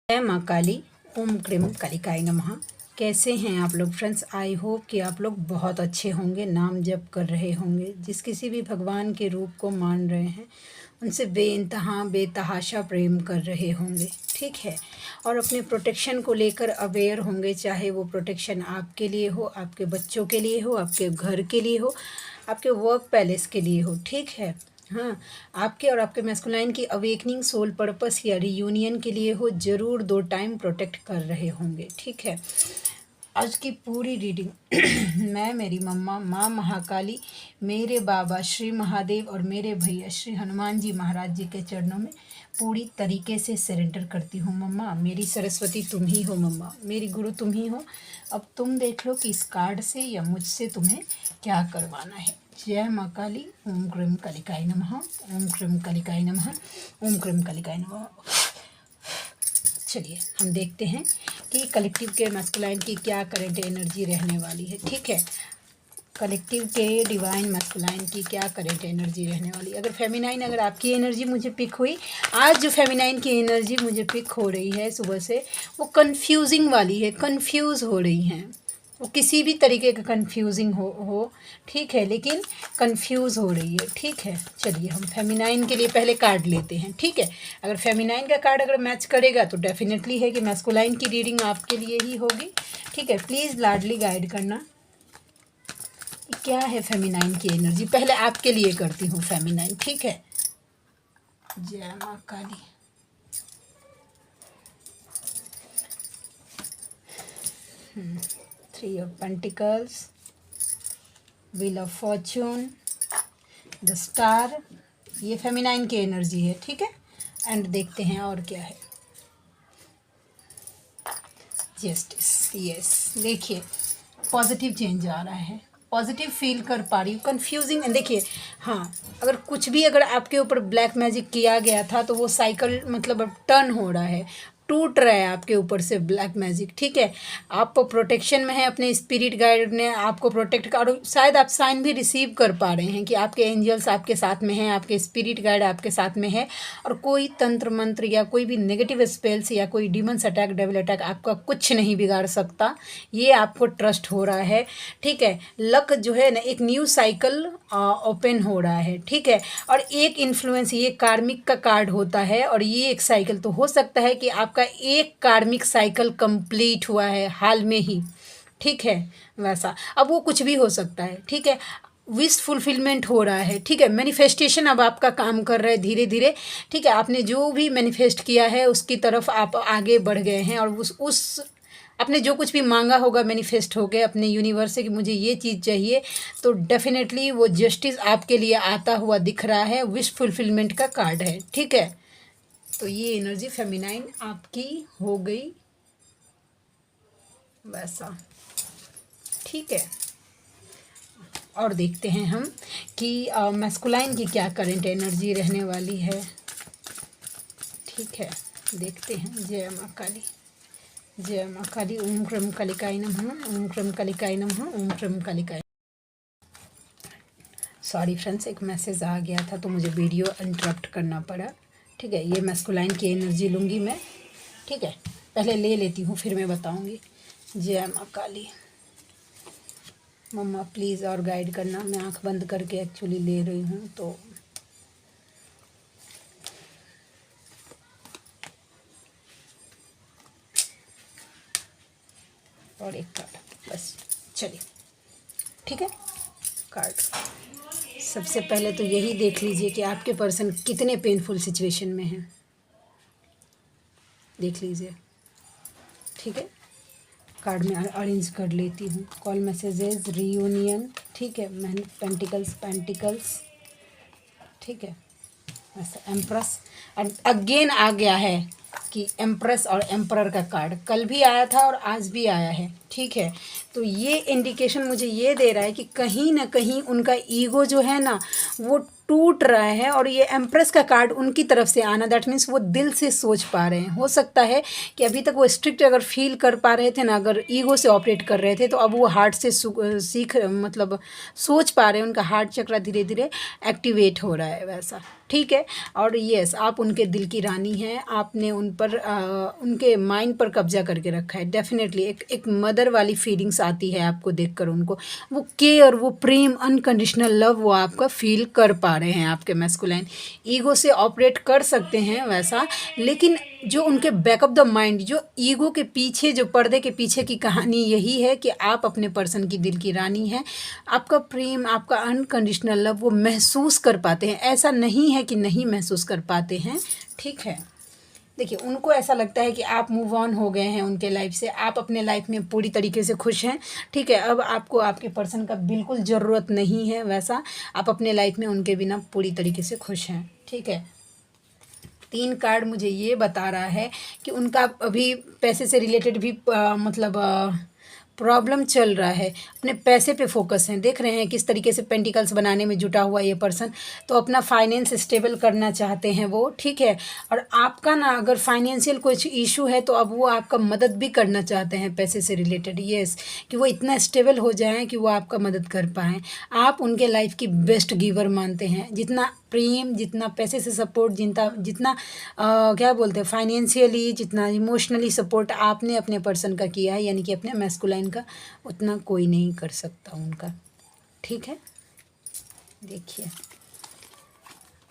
जय माँ काली। ओम क्रीम कालिकाय नमः। कैसे हैं आप लोग फ्रेंड्स? आई होप कि आप लोग बहुत अच्छे होंगे, नाम जप कर रहे होंगे, जिस किसी भी भगवान के रूप को मान रहे हैं उनसे बेइंतहा बेतहाशा प्रेम कर रहे होंगे, ठीक है। और अपने प्रोटेक्शन को लेकर अवेयर होंगे, चाहे वो प्रोटेक्शन आपके लिए हो, आपके बच्चों के लिए हो, आपके घर के लिए हो, आपके वर्क पैलेस के लिए हो, ठीक है। हाँ, आपके और आपके मैस्कुलाइन की अवेकनिंग सोल पर्पस या रियूनियन के लिए हो, ज़रूर 2 टाइम प्रोटेक्ट कर रहे होंगे, ठीक है। आज की पूरी रीडिंग मैं, मेरी मम्मा माँ महाकाली, मेरे बाबा श्री महादेव और मेरे भैया श्री हनुमान जी महाराज जी के चरणों में पूरी तरीके से सरेंडर करती हूँ। मम्मा मेरी सरस्वती तुम ही हो, मम्मा मेरी गुरु तुम ही हो। अब तुम देख लो कि इस कार्ड से या मुझसे तुम्हें क्या करवाना है। जय माँ काली। ओम क्रीम कालिकाय नमः। ओम क्रीम कालिकाय नमः। ओम क्रीम कालिकाय नमः। चलिए हम देखते हैं कि कलेक्टिव के मैस्कुलाइन की क्या करंट एनर्जी रहने वाली है, ठीक है। कलेक्टिव के डिवाइन मैस्कुलाइन की क्या करंट एनर्जी रहने वाली। अगर फेमिनाइन, अगर आपकी एनर्जी मुझे पिक हुई, आज जो फेमिनाइन की एनर्जी मुझे पिक हो रही है सुबह से, वो कंफ्यूजिंग वाली है, कंफ्यूज हो रही हैं। वो किसी भी तरीके का कंफ्यूजिंग हो ठीक है, लेकिन कंफ्यूज हो रही है, ठीक है। चलिए हम फेमिनाइन के लिए पहले कार्ड लेते हैं, ठीक है। अगर फेमिनाइन का कार्ड अगर मैच करेगा तो डेफिनेटली है कि मैस्कुलाइन की रीडिंग आपके लिए ही होगी, ठीक है। प्लीज़ लाडली गाइड करना क्या है फेमिनाइन की एनर्जी। पहले आपके लिए करती हूँ फेमिनाइन, ठीक है। जय माँ Kali. Three of pentacles, wheel of fortune, the star, ये फेमिनाइन की एनर्जी है, ठीक है। एंड देखते हैं और क्या है। जस्टिस, यस, देखिए पॉजिटिव चेंज आ रहा है, पॉजिटिव फील कर पा रही हूँ। कन्फ्यूजिंग देखिए, हाँ, अगर कुछ भी अगर आपके ऊपर ब्लैक मैजिक किया गया था तो वो साइकिल मतलब अब टर्न हो रहा है, टूट रहा है आपके ऊपर से ब्लैक मैजिक, ठीक है। आप प्रोटेक्शन में है, अपने स्पिरिट गाइड ने आपको प्रोटेक्ट कर, और शायद आप साइन भी रिसीव कर पा रहे हैं कि आपके एंजल्स आपके साथ में हैं, आपके स्पिरिट गाइड आपके साथ में है, और कोई तंत्र मंत्र या कोई भी नेगेटिव स्पेल्स या कोई डीमंस अटैक, डेविल अटैक आपका कुछ नहीं बिगाड़ सकता। ये आपको ट्रस्ट हो रहा है, ठीक है। लक जो है ना, एक न्यू साइकिल ओपन हो रहा है, ठीक है। और एक इन्फ्लुएंस, ये कार्मिक का कार्ड होता है, और ये एक साइकिल तो हो सकता है कि आपका एक कार्मिक साइकिल कंप्लीट हुआ है हाल में ही, ठीक है। वैसा अब वो कुछ भी हो सकता है, ठीक है। विश फुलफिलमेंट हो रहा है, ठीक है। मैनिफेस्टेशन अब आपका काम कर रहा है धीरे धीरे, ठीक है। आपने जो भी मैनिफेस्ट किया है उसकी तरफ आप आगे बढ़ गए हैं, और उस आपने जो कुछ भी मांगा होगा मैनिफेस्ट हो गया अपने यूनिवर्स से कि मुझे ये चीज़ चाहिए, तो डेफिनेटली वो जस्टिस आपके लिए आता हुआ दिख रहा है। विश फुलफिलमेंट का कार्ड है, ठीक है। तो ये एनर्जी फेमिनाइन आपकी हो गई वैसा, ठीक है। और देखते हैं हम कि मैस्कुलाइन की क्या करंट एनर्जी रहने वाली है, ठीक है। देखते हैं। जय माँ काली। जय माँ काली। ओम क्रम कालिकाय नमः। ओम क्रम कालिकाय नमः। ओम क्रम कालिकाय। सॉरी फ्रेंड्स, एक मैसेज आ गया था तो मुझे वीडियो इंटरप्ट करना पड़ा, ठीक है। ये मैस्कुलाइन की एनर्जी लूँगी मैं, ठीक है। पहले ले लेती हूँ फिर मैं बताऊँगी। जय माँ काली। मम्मा प्लीज़ और गाइड करना, मैं आंख बंद करके एक्चुअली ले रही हूँ तो और एक कार्ड बस, चलिए, ठीक है। कार्ड सबसे पहले तो यही देख लीजिए कि आपके पर्सन कितने पेनफुल सिचुएशन में हैं, देख लीजिए, ठीक है। कार्ड में अरेंज कर लेती हूँ। कॉल मैसेजेस, रीयूनियन, ठीक है। पेंटिकल्स, पेंटिकल्स, ठीक है। ऐसा एम्प्रेस, एंड अगेन आ गया है कि एम्प्रेस और एम्परर का कार्ड कल भी आया था और आज भी आया है, ठीक है। तो ये इंडिकेशन मुझे ये दे रहा है कि कहीं ना कहीं उनका ईगो जो है ना वो टूट रहा है, और ये एम्प्रेस का कार्ड उनकी तरफ से आना, दैट मीन्स वो दिल से सोच पा रहे हैं। हो सकता है कि अभी तक वो स्ट्रिक्ट अगर फील कर पा रहे थे ना, अगर ईगो से ऑपरेट कर रहे थे, तो अब वो हार्ट से सीख मतलब सोच पा रहे हैं। उनका हार्ट चक्र धीरे धीरे एक्टिवेट हो रहा है वैसा, ठीक है। और यस, आप उनके दिल की रानी हैं, आपने उन पर उनके माइंड पर कब्जा करके रखा है। डेफिनेटली एक मदर वाली फीलिंग्स आती है आपको देखकर, उनको वो केयर, वो प्रेम, अनकंडीशनल लव वो आपका फील कर पा रहे हैं। आपके मैस्कुलाइन ईगो से ऑपरेट कर सकते हैं वैसा, लेकिन जो उनके बैक ऑफ द माइंड, जो ईगो के पीछे, जो पर्दे के पीछे की कहानी यही है कि आप अपने पर्सन की दिल की रानी हैं। आपका प्रेम, आपका अनकंडीशनल लव वो महसूस कर पाते हैं, ऐसा नहीं है कि नहीं महसूस कर पाते हैं, ठीक है। देखिए, उनको ऐसा लगता है कि आप मूव ऑन हो गए हैं उनके लाइफ से, आप अपने लाइफ में पूरी तरीके से खुश हैं, ठीक है। अब आपको आपके पर्सन का बिल्कुल ज़रूरत नहीं है वैसा, आप अपने लाइफ में उनके बिना पूरी तरीके से खुश हैं, ठीक है। 3 कार्ड मुझे ये बता रहा है कि उनका अभी पैसे से रिलेटेड भी मतलब प्रॉब्लम चल रहा है, अपने पैसे पे फोकस हैं। देख रहे हैं किस तरीके से पेंटिकल्स बनाने में जुटा हुआ ये पर्सन, तो अपना फाइनेंस स्टेबल करना चाहते हैं वो, ठीक है। और आपका ना अगर फाइनेंशियल कुछ इशू है तो अब वो आपका मदद भी करना चाहते हैं पैसे से रिलेटेड, यस, कि वो इतना स्टेबल हो जाएं कि वो आपका मदद कर पाएँ। आप उनके लाइफ की बेस्ट गिवर मानते हैं, जितना प्रेम, जितना पैसे से सपोर्ट, जितना जितना क्या बोलते हैं फाइनेंशियली, जितना इमोशनली सपोर्ट आपने अपने पर्सन का किया है, यानी कि अपने मैस्कुलाइन का, उतना कोई नहीं कर सकता उनका, ठीक है। देखिए,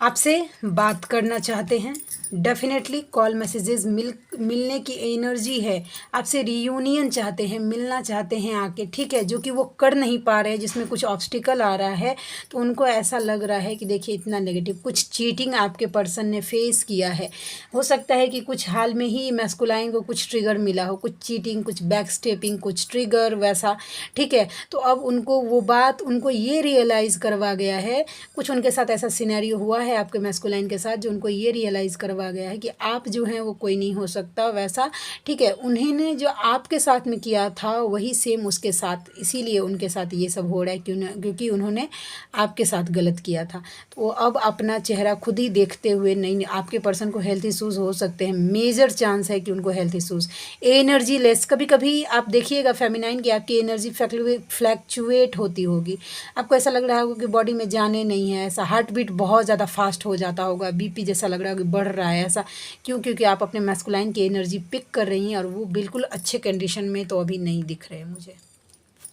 आपसे बात करना चाहते हैं, डेफिनेटली कॉल मैसेजेस मिलने की एनर्जी है। आपसे रियूनियन चाहते हैं, मिलना चाहते हैं आके, ठीक है, जो कि वो कर नहीं पा रहे हैं, जिसमें कुछ ऑब्स्टिकल आ रहा है। तो उनको ऐसा लग रहा है कि देखिए इतना नेगेटिव, कुछ चीटिंग आपके पर्सन ने फेस किया है। हो सकता है कि कुछ हाल में ही मैस्कुलाइन को कुछ ट्रिगर मिला हो, कुछ चीटिंग, कुछ बैक स्टेपिंग, कुछ ट्रिगर वैसा, ठीक है। तो अब उनको वो बात, उनको ये रियलाइज़ करवा गया है, कुछ उनके साथ ऐसा सिनेरियो हुआ है आपके मैस्कुलाइन के साथ, जो उनको ये रियलाइज़ करवा गया है कि आप जो हैं वो कोई नहीं हो सकता वैसा, ठीक है। उन्होंने जो आपके साथ में किया था वही सेम उसके साथ, इसीलिए उनके साथ ये सब हो रहा है क्योंकि उन्होंने आपके साथ गलत किया था। तो अब अपना चेहरा खुद ही देखते हुए, नहीं, आपके पर्सन को हेल्थ इशूज़ हो सकते हैं, मेजर चांस है कि उनको हेल्थ इशूज़, एनर्जी लेस, कभी कभी आप देखिएगा फेमिनाइन की आपकी एनर्जी फ्लैक्चुएट होती होगी, आपको ऐसा लग रहा होगा कि बॉडी में जाने नहीं है, ऐसा हार्ट बीट बहुत ज़्यादा फास्ट हो जाता होगा, बीपी जैसा लग रहा होगा बढ़ रहा है, ऐसा क्यों? क्योंकि आप अपने मैस्कुलाइन की एनर्जी पिक कर रही हैं और वो बिल्कुल अच्छे कंडीशन में तो अभी नहीं दिख रहे हैं मुझे,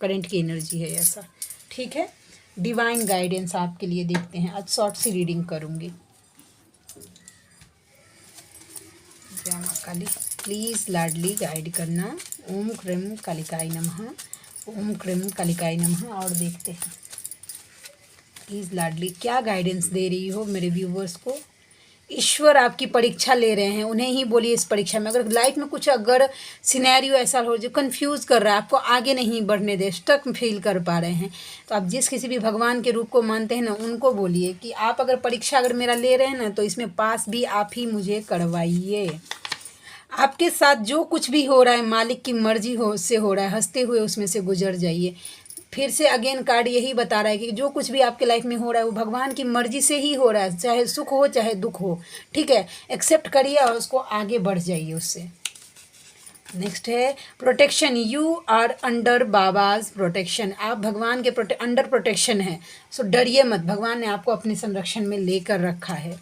करंट की एनर्जी है ऐसा, ठीक है। डिवाइन गाइडेंस आपके लिए देखते हैं, आज शॉर्ट सी रीडिंग करूँगी। जय माँ काली, प्लीज़ लाडली गाइड करना। ओम क्रीम कालिकाय नमः, ओम क्रीम कालिकाय नमः। और देखते हैं प्लीज़ लाडली क्या गाइडेंस दे रही हो मेरे व्यूवर्स को। ईश्वर आपकी परीक्षा ले रहे हैं, उन्हें ही बोलिए इस परीक्षा में, अगर लाइफ में कुछ अगर सिनेरियो ऐसा हो जो कंफ्यूज कर रहा है, आपको आगे नहीं बढ़ने दे, स्टक फील कर पा रहे हैं, तो आप जिस किसी भी भगवान के रूप को मानते हैं ना, उनको बोलिए कि आप अगर परीक्षा अगर मेरा ले रहे हैं ना, तो इसमें पास भी आप ही मुझे करवाइए। आपके साथ जो कुछ भी हो रहा है मालिक की मर्जी हो से हो रहा है, हंसते हुए उसमें से गुजर जाइए। फिर से अगेन कार्ड यही बता रहा है कि जो कुछ भी आपके लाइफ में हो रहा है वो भगवान की मर्जी से ही हो रहा है, चाहे सुख हो चाहे दुख हो, ठीक है। एक्सेप्ट करिए और उसको आगे बढ़ जाइए उससे। नेक्स्ट है protection, you are under Baba's protection, आप भगवान के अंडर प्रोटेक्शन है, सो डरिए मत, भगवान ने आपको अपने संरक्षण में लेकर रखा है।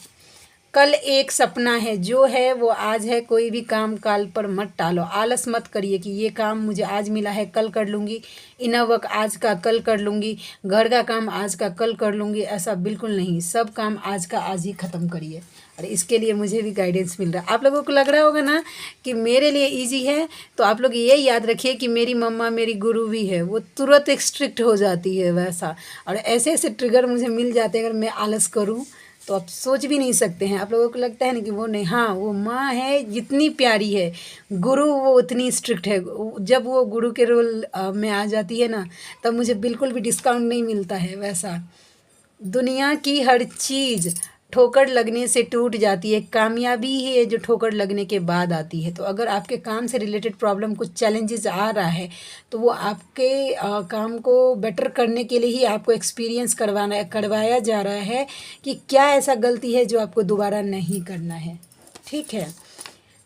कल एक सपना है, जो है वो आज है, कोई भी काम काल पर मत टालो, आलस मत करिए कि ये काम मुझे आज मिला है कल कर लूँगी, इना वर्क आज का कल कर लूँगी, घर का काम आज का कल कर लूँगी, ऐसा बिल्कुल नहीं, सब काम आज का आज ही ख़त्म करिए। और इसके लिए मुझे भी गाइडेंस मिल रहा है। आप लोगों को लग रहा होगा ना कि मेरे लिए ईजी है, तो आप लोग ये याद रखिए कि मेरी मम्मा मेरी गुरु भी है, वो तुरंत एक स्ट्रिक्ट हो जाती है वैसा, और ऐसे ऐसे ट्रिगर मुझे मिल जाते हैं अगर मैं आलस करूँ तो आप सोच भी नहीं सकते हैं। आप लोगों को लगता है ना कि वो नहीं, हाँ वो माँ है जितनी प्यारी है, गुरु वो उतनी स्ट्रिक्ट है। जब वो गुरु के रोल में आ जाती है ना, तब मुझे बिल्कुल भी डिस्काउंट नहीं मिलता है वैसा। दुनिया की हर चीज़ ठोकर लगने से टूट जाती है, कामयाबी है जो ठोकर लगने के बाद आती है। तो अगर आपके काम से रिलेटेड प्रॉब्लम, कुछ चैलेंजेस आ रहा है, तो वो आपके काम को बेटर करने के लिए ही आपको एक्सपीरियंस करवाया जा रहा है कि क्या ऐसा गलती है जो आपको दोबारा नहीं करना है, ठीक है।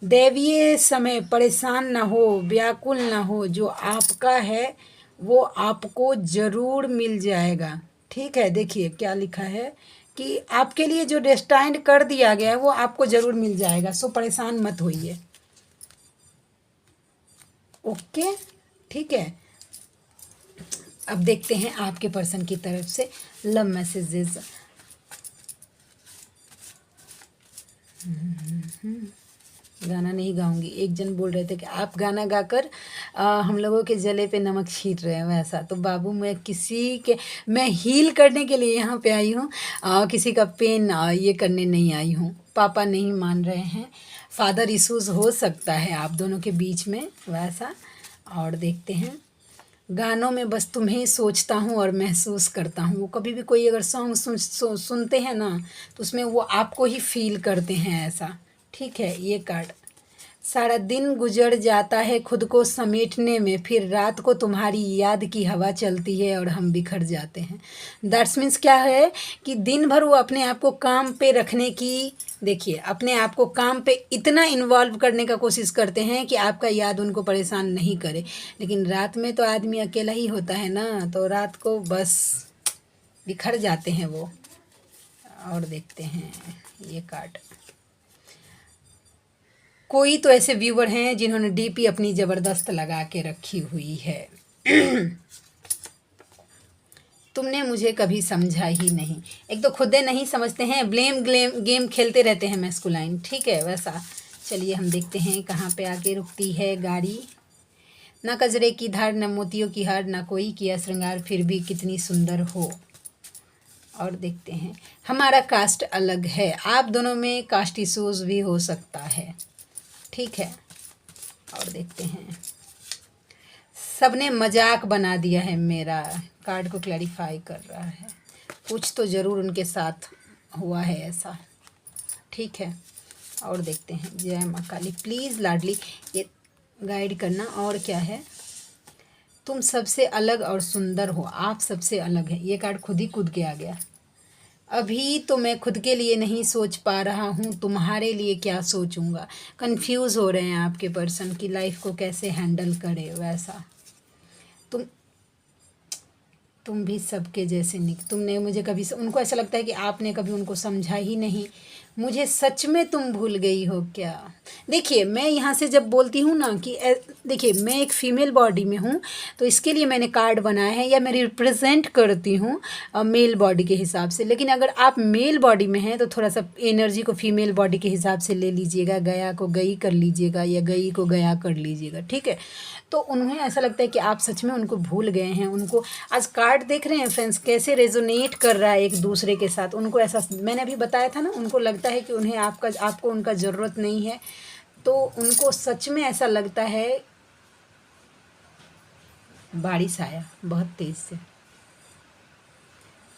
दैवीय समय, परेशान ना हो, व्याकुल ना हो, जो आपका है वो आपको ज़रूर मिल जाएगा, ठीक है। देखिए क्या लिखा है कि आपके लिए जो डेस्टाइंड कर दिया गया है वो आपको ज़रूर मिल जाएगा, सो परेशान मत होइए। ओके, ठीक है। अब देखते हैं आपके पर्सन की तरफ से लव मैसेजेस। गाना नहीं गाऊंगी, एक जन बोल रहे थे कि आप गाना गाकर हम लोगों के जले पे नमक छीट रहे हैं, वैसा तो बाबू मैं हील करने के लिए यहाँ पे आई हूँ, किसी का पेन ये करने नहीं आई हूँ। पापा नहीं मान रहे हैं, फादर इश्यूज हो सकता है आप दोनों के बीच में, वैसा। और देखते हैं, गानों में बस तुम्हें सोचता हूँ और महसूस करता हूँ। वो कभी भी कोई अगर सॉन्ग सुनते हैं ना, तो उसमें वो आपको ही फील करते हैं, ऐसा। ठीक है, ये कार्ड। सारा दिन गुजर जाता है खुद को समेटने में, फिर रात को तुम्हारी याद की हवा चलती है और हम बिखर जाते हैं। दैट्स मीन्स क्या है कि दिन भर वो अपने आप को काम पे रखने की, देखिए, अपने आप को काम पे इतना इन्वॉल्व करने का कोशिश करते हैं कि आपका याद उनको परेशान नहीं करे, लेकिन रात में तो आदमी अकेला ही होता है ना, तो रात को बस बिखर जाते हैं वो। और देखते हैं ये कार्ड। कोई तो ऐसे व्यूवर हैं जिन्होंने डीपी अपनी ज़बरदस्त लगा के रखी हुई है। तुमने मुझे कभी समझा ही नहीं। एक तो खुदे नहीं समझते हैं, ब्लेम गेम खेलते रहते हैं मैस्कुलाइन, ठीक है, वैसा। चलिए हम देखते हैं कहाँ पे आके रुकती है गाड़ी। ना कजरे की धार, ना मोतियों की हार, ना कोई किया श्रृंगार, फिर भी कितनी सुंदर हो। और देखते हैं, हमारा कास्ट अलग है, आप दोनों में कास्ट इशूज़ भी हो सकता है, ठीक है। और देखते हैं, सबने मजाक बना दिया है मेरा। कार्ड को क्लैरिफाई कर रहा है, कुछ तो ज़रूर उनके साथ हुआ है ऐसा, ठीक है। और देखते हैं, जय माँ काली, प्लीज़ लाडली ये गाइड करना। और क्या है, तुम सबसे अलग और सुंदर हो, आप सबसे अलग है। ये कार्ड खुद ही कूद के आ गया। अभी तो मैं खुद के लिए नहीं सोच पा रहा हूँ, तुम्हारे लिए क्या सोचूंगा। कंफ्यूज हो रहे हैं आपके पर्सन की लाइफ को कैसे हैंडल करे, वैसा। तुम भी सबके जैसे तुमने मुझे कभी, उनको ऐसा लगता है कि आपने कभी उनको समझा ही नहीं। मुझे सच में तुम भूल गई हो क्या। देखिए, मैं यहाँ से जब बोलती हूँ ना कि देखिए, मैं एक फ़ीमेल बॉडी में हूँ, तो इसके लिए मैंने कार्ड बनाया है, या मैं रिप्रेजेंट करती हूँ मेल बॉडी के हिसाब से। लेकिन अगर आप मेल बॉडी में हैं तो थोड़ा सा एनर्जी को फीमेल बॉडी के हिसाब से ले लीजिएगा, गया को गई कर लीजिएगा या गई को गया कर लीजिएगा, ठीक है। तो उन्हें ऐसा लगता है कि आप सच में उनको भूल गए हैं। उनको आज कार्ड देख रहे हैं फ्रेंड्स, कैसे रेजोनेट कर रहा है एक दूसरे के साथ। उनको ऐसा, मैंने अभी बताया था ना, उनको लगता है कि उन्हें आपको उनका ज़रूरत नहीं है, तो उनको सच में ऐसा लगता है। बारिश आया बहुत तेज़ से,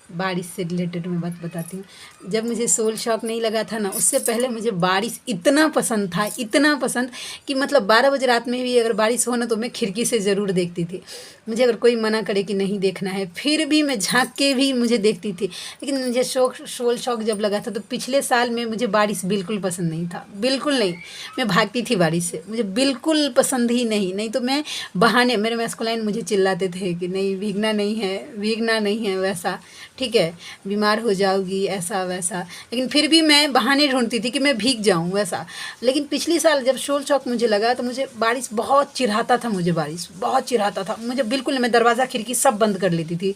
बारिश से रिलेटेड मैं बात बताती हूँ। जब मुझे सोल शॉक नहीं लगा था ना, उससे पहले मुझे बारिश इतना पसंद था, इतना पसंद कि मतलब 12 बजे रात में भी अगर बारिश हो ना, तो मैं खिड़की से ज़रूर देखती थी। मुझे अगर कोई मना करे कि नहीं देखना है, फिर भी मैं झांक के भी मुझे देखती थी। लेकिन मुझे सोल शॉक जब लगा था, तो पिछले साल में मुझे बारिश बिल्कुल पसंद नहीं था, बिल्कुल नहीं। मैं भागती थी बारिश से, मुझे बिल्कुल पसंद ही नहीं तो मैं बहाने, मेरे मैस्कुलाइन मुझे चिल्लाते थे कि नहीं भीगना नहीं है, भीगना नहीं है, वैसा, ठीक है, बीमार हो जाओगी, ऐसा वैसा। लेकिन फिर भी मैं बहाने ढूंढती थी कि मैं भीग जाऊं, वैसा। लेकिन पिछले साल जब सोल शॉक मुझे लगा, तो मुझे बारिश बहुत चिढ़ाता था, मुझे बारिश बहुत चिढ़ाता था मुझे, बिल्कुल। मैं दरवाज़ा खिड़की सब बंद कर लेती थी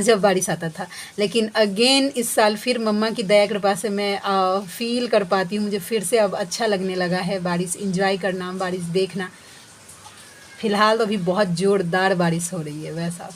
जब बारिश आता था। लेकिन अगेन इस साल फिर मम्मा की दया कृपा से मैं फील कर पाती हूँ, मुझे फिर से अब अच्छा लगने लगा है बारिश इंजॉय करना, बारिश देखना। फ़िलहाल तो अभी बहुत ज़ोरदार बारिश हो रही है, वैसा।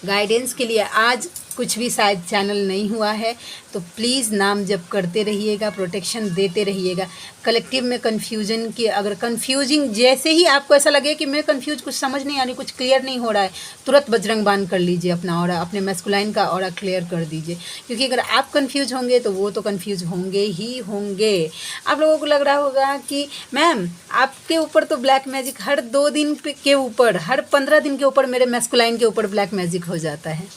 गाइडेंस के लिए आज कुछ भी शायद चैनल नहीं हुआ है, तो प्लीज़ नाम जप करते रहिएगा, प्रोटेक्शन देते रहिएगा। कलेक्टिव में कन्फ्यूजन की, अगर कन्फ्यूजिंग जैसे ही आपको ऐसा लगे कि मैं कन्फ्यूज, कुछ समझ नहीं आ रही, कुछ क्लियर नहीं हो रहा है, तुरंत बजरंग बाण कर लीजिए अपना ऑरा, अपने मैस्कुलाइन का ऑरा क्लियर कर दीजिए। क्योंकि अगर आप कन्फ्यूज होंगे तो वो तो कन्फ्यूज होंगे ही होंगे। आप लोगों को लग रहा होगा कि मैम आपके ऊपर तो ब्लैक मैजिक हर 2 दिन के ऊपर, हर 15 दिन के ऊपर मेरे मैस्कुलाइन के ऊपर ब्लैक मैजिक हो जाता है।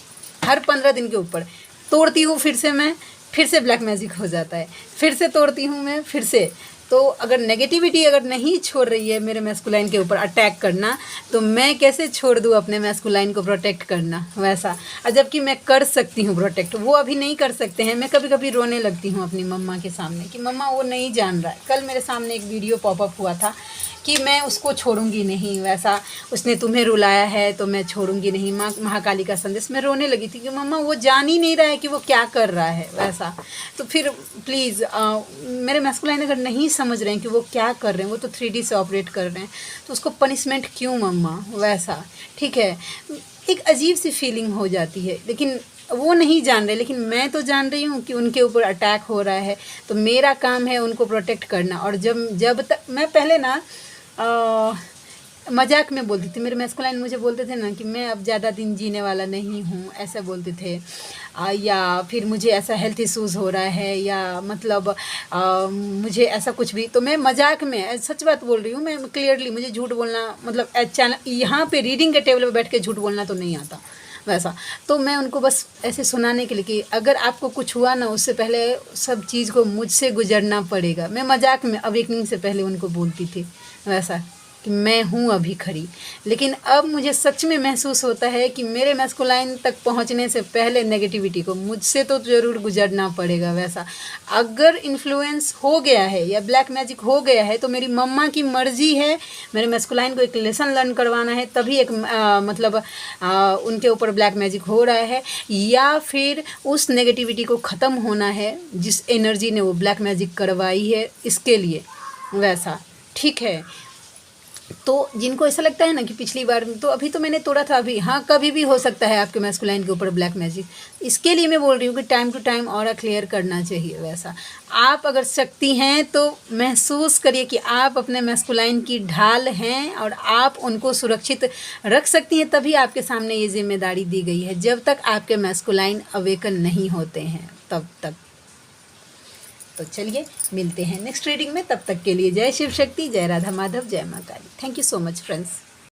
हर 15 दिन के ऊपर तोड़ती हूँ, फिर से ब्लैक मैजिक हो जाता है, फिर से तोड़ती हूँ मैं, फिर से। तो अगर नेगेटिविटी अगर नहीं छोड़ रही है मेरे मैस्कुलाइन के ऊपर अटैक करना, तो मैं कैसे छोड़ दूँ अपने मैस्कुलाइन को प्रोटेक्ट करना वैसा। और जबकि मैं कर सकती हूँ प्रोटेक्ट, वो अभी नहीं कर सकते हैं। मैं कभी कभी रोने लगती हूँ अपनी मम्मा के सामने कि मम्मा वो नहीं जान रहा है। कल मेरे सामने एक वीडियो पॉपअप हुआ था कि मैं उसको छोड़ूंगी नहीं, वैसा उसने तुम्हें रुलाया है तो मैं छोड़ूंगी नहीं, माँ महाकाली का संदेश। मैं रोने लगी थी कि मम्मा वो जान ही नहीं रहा है कि वो क्या कर रहा है वैसा। तो फिर प्लीज़ मेरे मैस्कुलाइन अगर नहीं समझ रहे हैं कि वो क्या कर रहे हैं, वो तो 3D से ऑपरेट कर रहे हैं, तो उसको पनिशमेंट क्यों मम्मा वैसा। ठीक है, एक अजीब सी फीलिंग हो जाती है, लेकिन वो नहीं जान रहे, लेकिन मैं तो जान रही हूँ कि उनके ऊपर अटैक हो रहा है, तो मेरा काम है उनको प्रोटेक्ट करना। और जब तक मैं पहले ना मजाक में बोलती थी, मेरे मैस्कुलाइन मुझे बोलते थे ना कि मैं अब ज़्यादा दिन जीने वाला नहीं हूँ, ऐसा बोलते थे। या फिर मुझे ऐसा हेल्थ इश्यूज़ हो रहा है, या मतलब मुझे ऐसा कुछ भी, तो मैं मजाक में, सच बात बोल रही हूँ मैं क्लियरली, मुझे झूठ बोलना मतलब चैनल यहाँ पे रीडिंग के टेबल पे बैठ के झूठ बोलना तो नहीं आता वैसा। तो मैं उनको बस ऐसे सुनाने के लिए कि अगर आपको कुछ हुआ ना, उससे पहले सब चीज़ को मुझसे गुजरना पड़ेगा। मैं मजाक में अवेकनिंग से पहले उनको बोलती थी वैसा कि मैं हूँ अभी खड़ी। लेकिन अब मुझे सच में महसूस होता है कि मेरे मैस्कुलाइन तक पहुँचने से पहले नेगेटिविटी को मुझसे तो ज़रूर गुजरना पड़ेगा वैसा। अगर इन्फ्लुएंस हो गया है या ब्लैक मैजिक हो गया है, तो मेरी मम्मा की मर्ज़ी है, मेरे मैस्कुलाइन को एक लेसन लर्न करवाना है, तभी एक मतलब उनके ऊपर ब्लैक मैजिक हो रहा है, या फिर उस नेगेटिविटी को ख़त्म होना है जिस एनर्जी ने वो ब्लैक मैजिक करवाई है, इसके लिए वैसा। ठीक है, तो जिनको ऐसा लगता है ना कि पिछली बार तो अभी तो मैंने तोड़ा था, अभी हाँ कभी भी हो सकता है आपके मैस्कुलाइन के ऊपर ब्लैक मैजिक। इसके लिए मैं बोल रही हूँ कि time to time aura clear करना चाहिए वैसा। आप अगर शक्ति हैं तो महसूस करिए कि आप अपने मैस्कुलाइन की ढाल हैं और आप उनको सुरक्षित रख सकती हैं, तभी आपके सामने ये जिम्मेदारी दी गई है। जब तक आपके मैस्कुलाइन अवेकन नहीं होते हैं तब तक। तो चलिए मिलते हैं नेक्स्ट रीडिंग में, तब तक के लिए जय शिव शक्ति, जय राधा माधव, जय माँ Kali. Thank you so much friends.